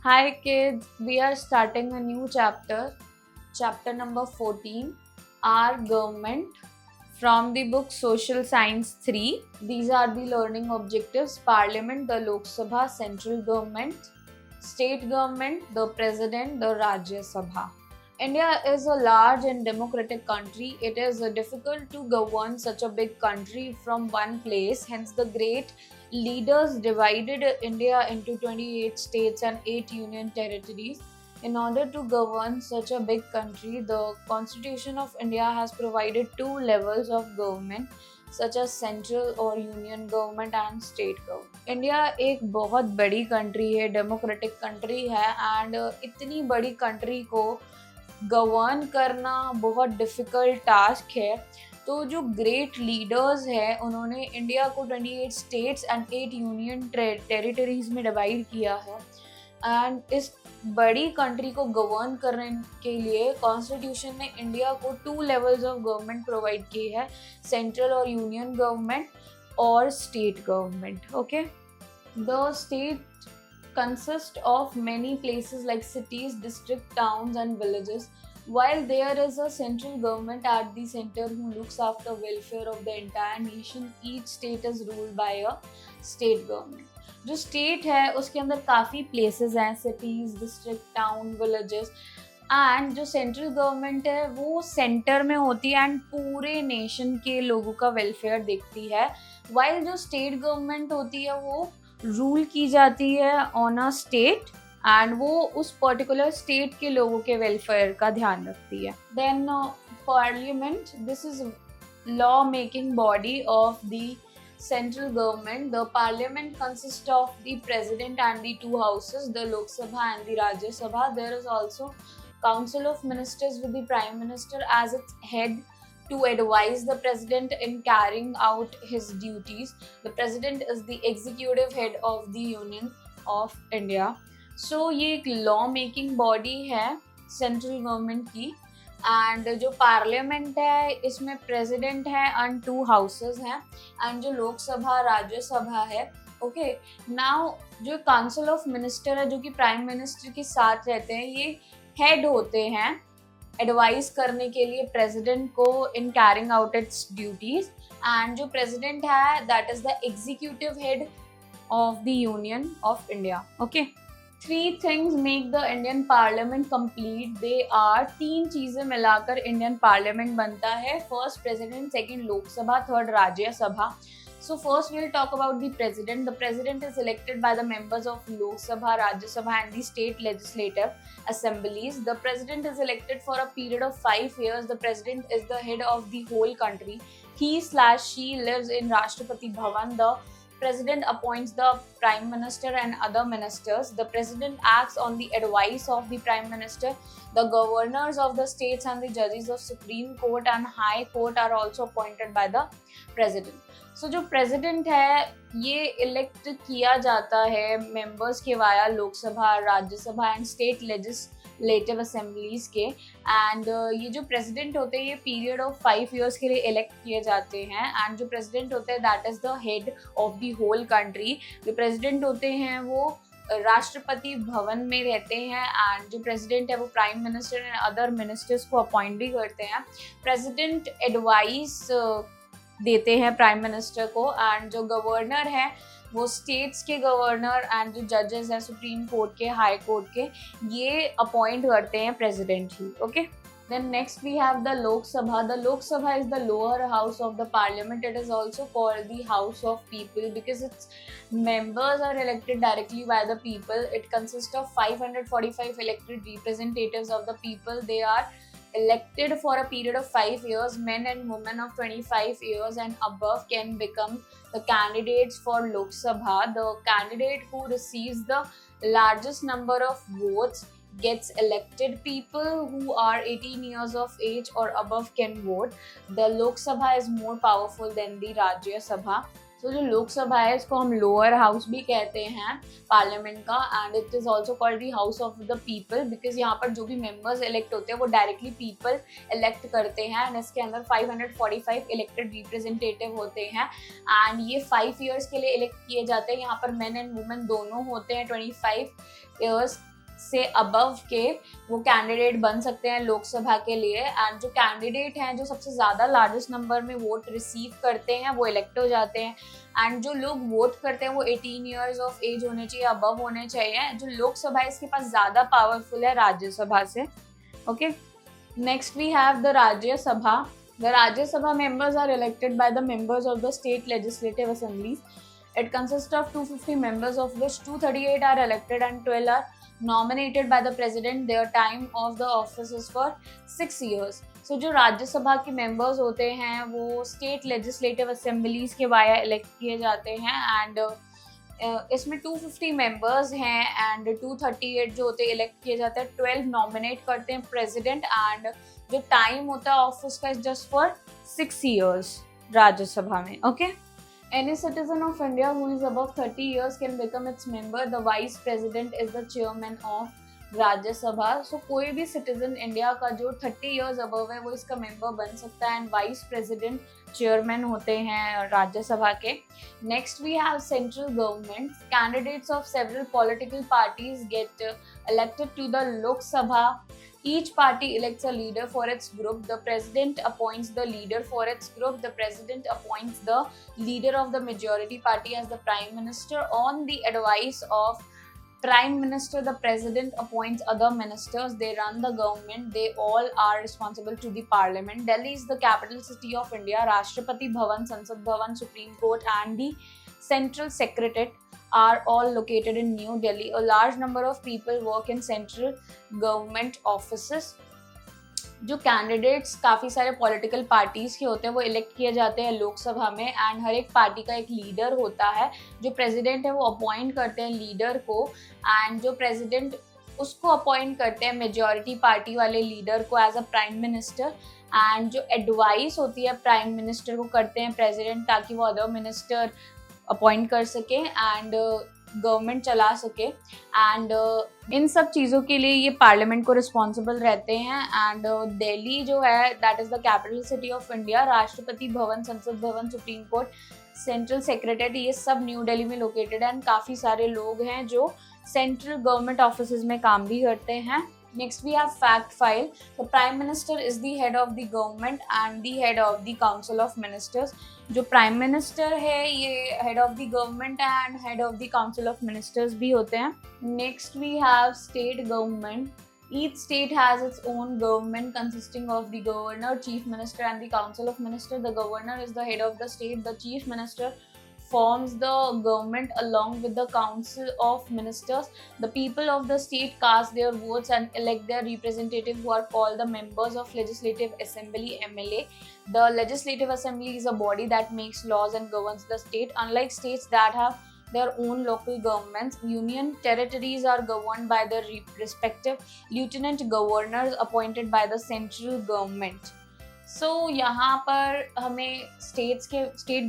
Hi kids, we are starting a new chapter number 14, Our Government, from the book Social Science 3. These are the learning objectives: Parliament, the Lok Sabha, Central Government, State Government, the President, the Rajya Sabha. India is a large and democratic country. It is difficult to govern such a big country from one place. Hence, the great leaders divided India into 28 states and 8 union territories. In order to govern such a big country, the Constitution of India has provided two levels of government, such as central or union government and state government. India एक बहुत बड़ी country है, democratic country है and इतनी बड़ी country को govern करना बहुत डिफिकल्ट टास्क है। तो जो ग्रेट लीडर्स हैं उन्होंने इंडिया को 28 स्टेट्स एंड 8 यूनियन टेरिटरीज में डिवाइड किया है एंड इस बड़ी कंट्री को गवर्न करने के लिए कॉन्स्टिट्यूशन ने इंडिया को two levels of government provide की है, सेंट्रल और यूनियन गवर्नमेंट और state government. Okay, the state consist of many places like cities, districts, towns and villages, while there is a central government at the center who looks after welfare of the entire nation. Each state is ruled by a state government. जो state है उसके अंदर काफ़ी places हैं, cities, district, town, villages, and जो central government है वो centre में होती है एंड पूरे नेशन के लोगों का वेलफेयर देखती है, वाइल जो स्टेट गवर्नमेंट होती है वो रूल की जाती है ऑन अ स्टेट एंड वो उस पर्टिकुलर स्टेट के लोगों के वेलफेयर का ध्यान रखती है। Then parliament, this is law making body of the central government. The parliament consists of the president and the two houses, the Lok Sabha and the Rajya Sabha. There is also council of ministers with the prime minister as its head to advise the president in carrying out his duties. The president is the executive head of the Union of India. So ये एक law making body है central government की, and जो parliament है इसमें president है and to houses हैं, and जो लोकसभा राज्यसभा है। ओके, नाउ जो काउंसिल ऑफ मिनिस्टर है जो कि प्राइम मिनिस्टर के साथ रहते हैं, ये हेड होते हैं एडवाइस करने के लिए प्रेसिडेंट को in carrying out its duties, and जो प्रेसिडेंट है that is the executive head of the union of India. Okay, three things make the Indian parliament complete. They are, तीन चीजें मिलाकर इंडियन पार्लियामेंट बनता है। First president, second Lok Sabha, third Rajya Sabha. So first we'll talk about the president. The president is elected by the members of Lok Sabha, Rajya Sabha and the state legislative assemblies. The president is elected for a period of 5 years. The president is the head of the whole country. He/she lives in Rashtrapati Bhavan. The president appoints the prime minister and other ministers. The president acts on the advice of the prime minister. The governors of the states and the judges of Supreme Court and High Court are also appointed by the president. So जो president है ये elect किया जाता है members के via Lok Sabha, Rajya Sabha and state legislative assemblies के, and ये जो प्रेसिडेंट होते हैं ये पीरियड ऑफ 5 years के लिए इलेक्ट किए जाते हैं, एंड जो प्रेसिडेंट होते हैं that is the head of the whole country. जो प्रेसिडेंट होते हैं वो राष्ट्रपति भवन में रहते हैं, एंड जो प्रेसिडेंट है वो prime minister and other ministers को अपॉइंट भी करते हैं। प्रेसिडेंट एडवाइस देते हैं प्राइम मिनिस्टर को, एंड जो गवर्नर है वो स्टेट्स के गवर्नर एंड जो जजेस हैं सुप्रीम कोर्ट के, हाई कोर्ट के, ये अपॉइंट करते हैं president he. Okay, then next we have the Lok Sabha. The Lok Sabha is the lower house of the parliament. It is also called the house of people because its members are elected directly by the people. It consists of 545 elected representatives of the people. They are elected for a period of 5 years. Men and women of 25 years and above can become the candidates for Lok Sabha. The candidate who receives the largest number of votes gets elected. People who are 18 years of age or above can vote. The Lok Sabha is more powerful than the Rajya Sabha. So जो लोकसभा है इसको हम lower house भी कहते हैं parliament का, and it is also called the house of the people because यहाँ पर जो भी मेंबर्स इलेक्ट होते हैं वो डायरेक्टली पीपल इलेक्ट करते हैं, एंड इसके अंदर 545 इलेक्टेड रिप्रेजेंटेटिव होते हैं, एंड ये 5 years के लिए इलेक्ट किए जाते हैं। यहाँ पर मेन एंड वुमेन दोनों होते हैं 25 years से अबव के वो कैंडिडेट बन सकते हैं लोकसभा के लिए। एंड जो कैंडिडेट हैं जो सबसे ज़्यादा लार्जेस्ट नंबर में वोट रिसीव करते हैं वो इलेक्ट हो जाते हैं। एंड जो लोग वोट करते हैं वो 18 ईयर्स ऑफ एज होने चाहिए, अबव होने चाहिए। जो लोकसभा है इसके पास ज़्यादा पावरफुल है राज्यसभा से। Okay, next we have the Rajya Sabha. The Rajya Sabha members are elected by the members of the state legislative assemblies. It consists of 250 members, of which 238 are elected and 12 are nominated by the president. Their time of the office is for 6 years. So जो राज्यसभा के members होते हैं वो state legislative assemblies के via elect किए जाते हैं। and इसमें 250 मेंबर्स हैं एंड 238 जो होते हैं इलेक्ट किए जाते हैं। 12 नॉमिनेट करते हैं प्रेसिडेंट एंड जो टाइम होता है ऑफिस का is just for 6 years Rajya Sabha में। Okay, any citizen of India who is above 30 years can become its member. The vice president is the chairman of Rajya Sabha. So कोई भी सिटीजन इंडिया का जो 30 years above है वो इसका मेंबर बन सकता है एंड वाइस प्रेसिडेंट चेयरमैन होते हैं राज्यसभा के। Next we have central government. Candidates of several political parties get elected to the Lok Sabha. Each party elects a leader for its group. The president appoints the leader for its group. The president appoints the leader of the majority party as the prime minister. On the advice of prime minister, the president appoints other ministers. They run the government. They all are responsible to the parliament. Delhi is the capital city of India. Rashtrapati Bhavan, Sansad Bhavan, Supreme Court and the Central Secretariat are all located in New Delhi. A large number of people work in central government offices. जो candidates काफ़ी सारे political parties के होते हैं वो elect किए जाते हैं लोकसभा में एंड हर एक पार्टी का एक लीडर होता है। जो प्रेसिडेंट है वो अपॉइंट करते हैं लीडर को एंड जो प्रेसिडेंट उसको अपॉइंट करते हैं मेजॉरिटी पार्टी वाले लीडर को as a prime minister. And जो एडवाइस होती है प्राइम मिनिस्टर को करते हैं प्रेसिडेंट ताकि वो अदर मिनिस्टर अपॉइंट कर सके एंड गवर्नमेंट चला सके। एंड इन सब चीज़ों के लिए ये पार्लियामेंट को रिस्पॉन्सिबल रहते हैं। एंड दिल्ली जो है that is the capital city of India. Rashtrapati Bhavan, संसद भवन, सुप्रीम कोर्ट, सेंट्रल सेक्रेटरीट ये सब न्यू दिल्ली में लोकेटेड है एंड काफ़ी सारे लोग हैं जो सेंट्रल गवर्नमेंट ऑफिस में काम भी करते हैं। Next we have fact file. The Prime Minister is the head of the government and the head of the Council of Ministers. जो Prime Minister है ये head of the government and head of the Council of Ministers भी होते हैं। Next we have state government. Each state has its own government consisting of the governor, chief minister and the council of ministers. The governor is the head of the state. The chief minister forms the government along with the council of ministers. The people of the state cast their votes and elect their representatives who are called the members of legislative assembly MLA. The legislative assembly is a body that makes laws and governs the state. Unlike states that have their own local governments, union territories are governed by their respective lieutenant governors appointed by the central government. So यहाँ पर हमें state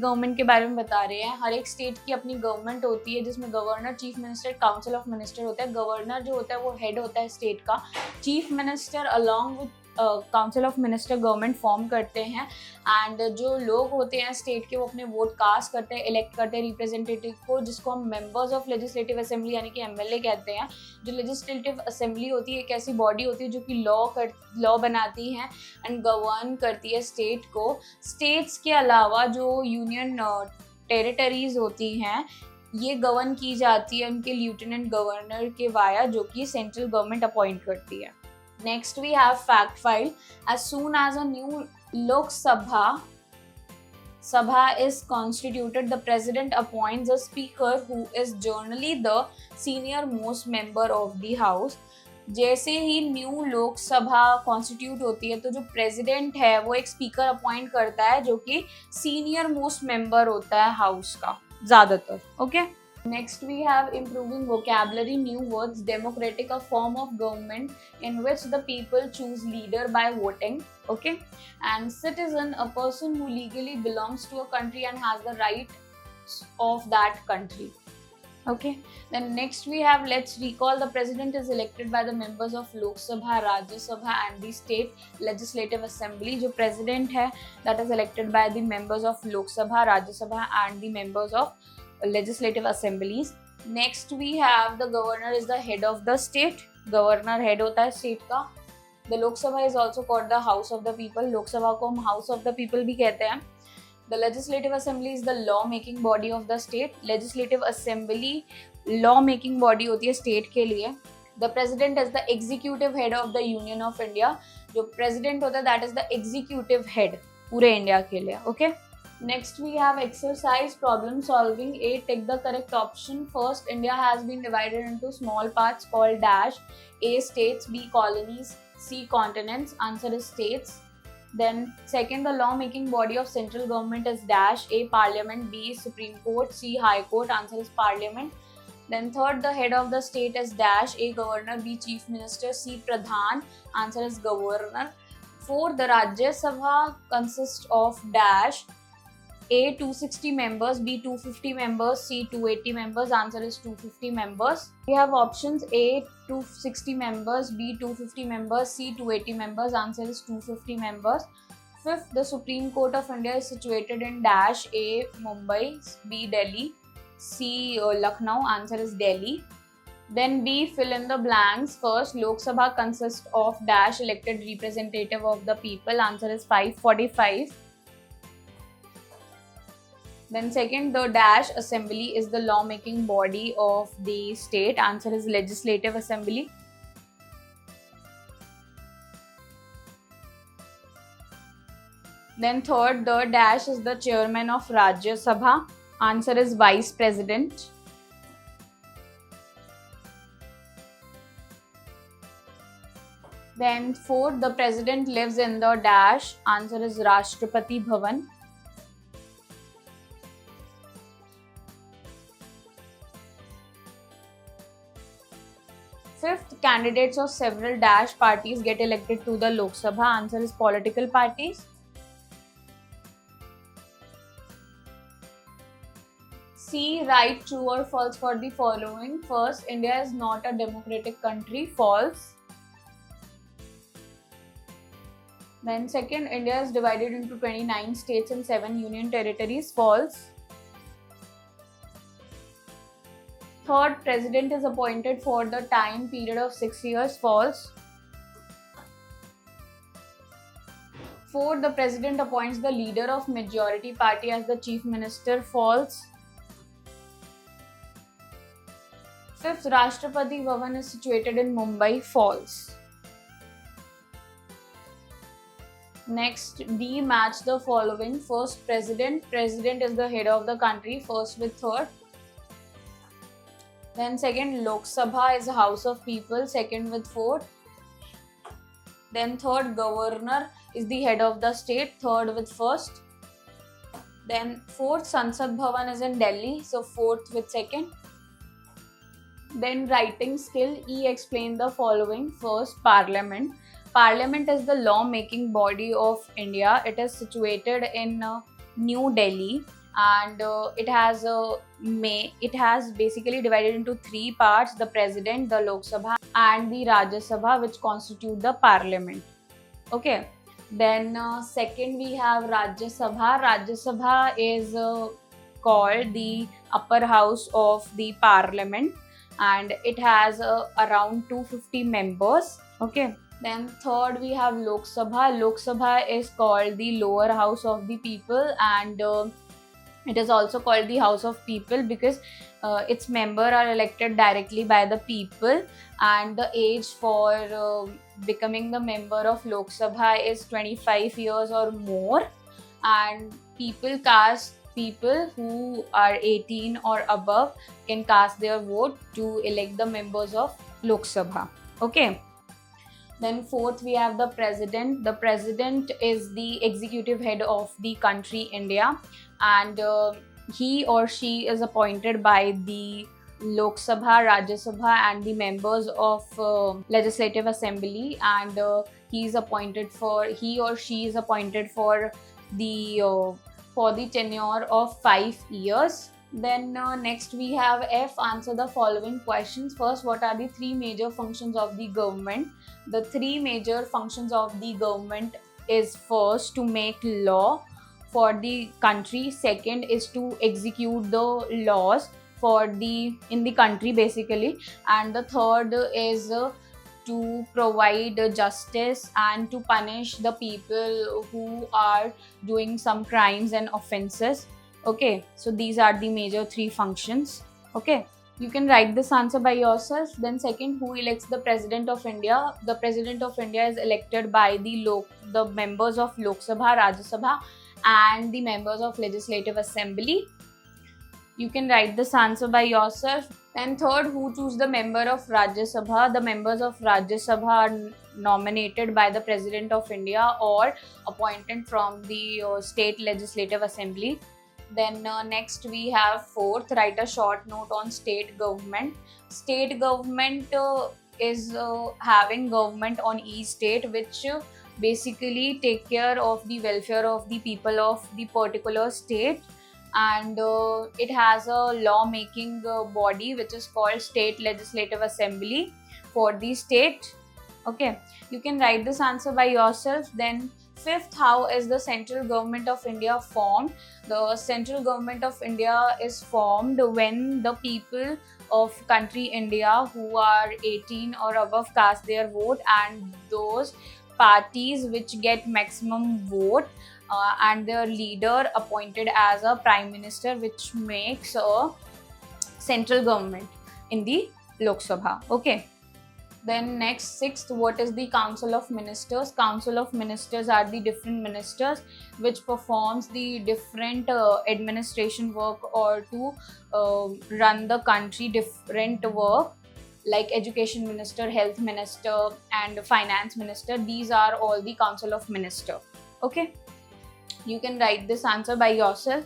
government के बारे में बता रहे हैं। हर एक स्टेट की अपनी गवर्नमेंट होती है जिसमें governor, chief minister, council of minister होता है। गवर्नर जो होता है वो हेड होता है स्टेट का। Chief minister along with council of minister government form करते हैं एंड जो लोग होते हैं स्टेट के वो अपने वोट कास्ट करते हैं, इलेक्ट करते हैं रिप्रेजेंटेटिव को जिसको हम मेंबर्स ऑफ लेजिस्लेटिव असेंबली यानी कि एमएलए कहते हैं। जो लेजिस्लेटिव असेंबली होती है एक ऐसी बॉडी होती है जो कि लॉ बनाती है एंड गवर्न करती है स्टेट को। स्टेट्स के अलावा जो यूनियन टेरिटरीज होती हैं ये गवर्न की जाती है उनके लिeutenant गवर्नर के वाया जो कि सेंट्रल गवर्नमेंट अपॉइंट करती है। Next we have fact file. As soon as a new Lok Sabha is constituted, the president appoints a speaker who is generally the senior most member of the house. जैसे ही new Lok Sabha constitute होती है तो जो president है वो एक speaker appoint करता है जो कि सीनियर मोस्ट मेंबर होता है हाउस का ज़्यादातर। Okay, Next we have improving vocabulary, new words, democratic, a form of government in which the people choose leader by voting. Okay, and citizen, a person who legally belongs to a country and has the rights of that country. Okay, then next we have, let's recall, the president is elected by the members of Lok Sabha, Rajya Sabha and the state legislative assembly. जो president है that is elected by the members of Lok Sabha, Rajya Sabha and the members of legislative assemblies. Next we have the governor is the head of the state. Governor head होता है state का. The Lok Sabha is also called the house of the people. Lok Sabha को हम house of the people भी कहते हैं. The Legislative Assembly is the law-making body of the state. Legislative Assembly law-making body होती है state के लिए. The President is the executive head of the Union of India. जो President होता है that is the executive head पूरे India के लिए. Okay. Next we have exercise problem solving. A, take the correct option. First, India has been divided into small parts called dash. A, states. B, colonies. C, continents. Answer is states. Then second, the law making body of central government is dash. A, parliament. B, Supreme Court. C, high court. Answer is parliament. Then third, the head of the state is dash. A, governor. B, chief minister. C, pradhan. Answer is governor. Fourth, the Rajya Sabha consists of dash. A, 260 members. B, 250 members. C, 280 members. Answer is 250 members. We have options. A, 260 members. B, 250 members. C, 280 members. Answer is 250 members. Fifth, the Supreme Court of India is situated in dash. A, Mumbai. B, Delhi. C, Lucknow. Answer is Delhi. Then B, fill in the blanks. First, Lok Sabha consists of dash elected representative of the people. Answer is 545. Then second, the dash assembly is the law-making body of the state. Answer is Legislative Assembly. Then third, the dash is the chairman of Rajya Sabha. Answer is Vice President. Then fourth, the president lives in the dash. Answer is Rashtrapati Bhavan. Fifth, candidates of several dash parties get elected to the Lok Sabha. Answer is political parties. C, write true or false for the following. First, India is not a democratic country. False. Then second, India is divided into 29 states and 7 union territories. False. Third, president is appointed for the time period of 6 years. False. Fourth, the president appoints the leader of majority party as the chief minister. False. Fifth, Rashtrapati Bhavan is situated in Mumbai. False. Next, D, match the following. First, president. President is the head of the country. First with third. Then second, Lok Sabha is a house of people. Second with fourth. Then third, governor is the head of the state. Third with first. Then fourth, Sansad Bhavan is in Delhi. So fourth with second. Then writing skill. E, explain the following. First, parliament. Parliament is the law-making body of India. It is situated in New Delhi. And it has basically divided into 3 parts: the president, the Lok Sabha, and the Rajya Sabha, which constitute the parliament. Okay. Then second, we have Rajya Sabha. Rajya Sabha is called the upper house of the parliament, and it has around 250 members. Okay. Then third, we have Lok Sabha. Lok Sabha is called the lower house of the people, and it is also called the House of People because its members are elected directly by the people, and the age for becoming the member of Lok Sabha is 25 years or more, and people who are 18 or above can cast their vote to elect the members of Lok Sabha. Okay. Then fourth, we have the president. The president is the executive head of the country India, and he or she is appointed by the Lok Sabha, Rajya Sabha, and the members of Legislative Assembly, and he or she is appointed for the tenure of 5 years. Then next we have F, answer the following questions. First, what are the 3 major functions of the government? The 3 major functions of the government is first to make law for the country. Second is to execute the laws in the country basically, and the third is to provide justice and to punish the people who are doing some crimes and offenses. Okay, so these are the major three functions. Okay, you can write this answer by yourself. Then second, who elects the president of India? The president of India is elected by the members of Lok Sabha, Rajya Sabha, and the members of Legislative Assembly. You can write this answer by yourself. Then third, who choose the member of Rajya Sabha? The members of Rajya Sabha are nominated by the President of India or appointed from the State Legislative Assembly. Then next we have fourth, write a short note on state government. State government is having government on each state, which basically take care of the welfare of the people of the particular state, and it has a law making body which is called State Legislative Assembly for the state. Okay, you can write this answer by yourself. Then fifth, how is the central government of India formed? The central government of India is formed when the people of country India who are 18 or above cast their vote, and those parties which get maximum vote and their leader appointed as a prime minister, which makes a central government in the Lok Sabha. Okay. Then next, sixth, what is the Council of Ministers? Council of Ministers are the different ministers which performs the different administration work or to run the country different work, like education minister, health minister, and finance minister. These are all the Council of Minister. Okay, you can write this answer by yourself.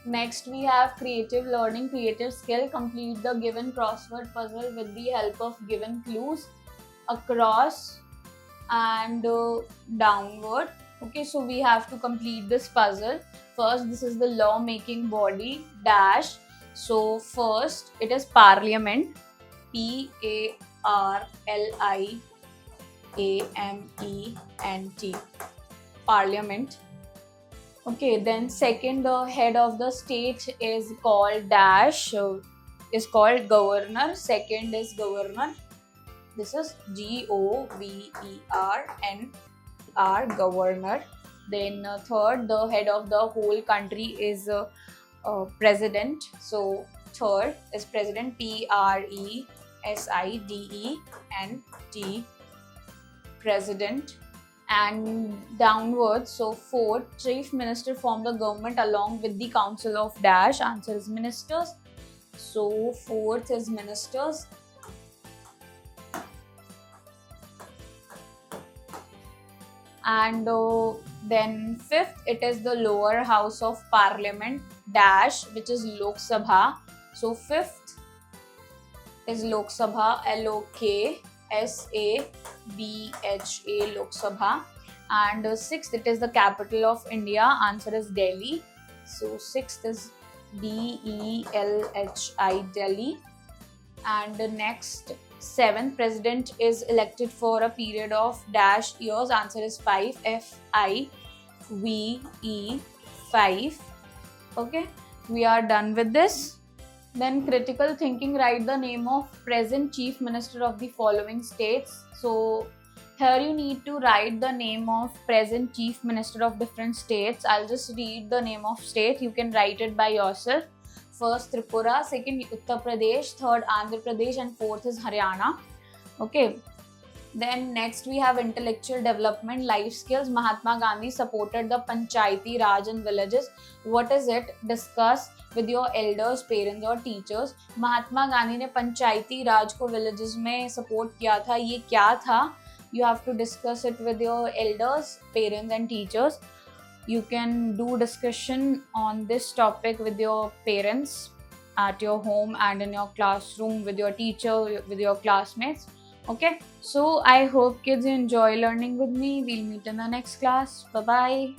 Next, we have creative learning, creative skill. Complete the given crossword puzzle with the help of given clues across and downward. Okay, so we have to complete this puzzle. First, this is the law making body dash. So first, it is Parliament, Parliament, Parliament. Okay, then second, the head of the state is called dash, is called governor. Second is governor. This is GOVERNR, governor. Then third, the head of the whole country is president. So third is president, PRESIDENT, president. And downwards, so fourth, chief minister form the government along with the council of dash. Answer is ministers. So fourth is ministers. And then fifth, it is the lower house of parliament dash, which is Lok Sabha. So fifth is Lok Sabha, LOKSABHA, Lok Sabha. And sixth, it is the capital of India. Answer is Delhi. So sixth is DELHI, Delhi. And the next, seventh, president is elected for a period of dash years. Answer is 5, FIVE, 5. Okay, we are done with this. Then critical thinking, write the name of present chief minister of the following states. So here you need to write the name of present chief minister of different states. I'll just read the name of state. You can write it by yourself. First Tripura, second Uttar Pradesh, third Andhra Pradesh, and fourth is Haryana. Okay. Then next we have intellectual development, life skills. Mahatma Gandhi supported the Panchayati Raj in villages. What is it? Discuss with your elders, parents और teachers. Mahatma Gandhi ने पंचायती राज को villages में support किया था. ये क्या था? You have to discuss it with your elders, parents and teachers. You can do discussion on this topic with your parents at your home and in your classroom, with your teacher, with your classmates. Okay, so I hope kids you enjoy learning with me. We'll meet in the next class. Bye bye.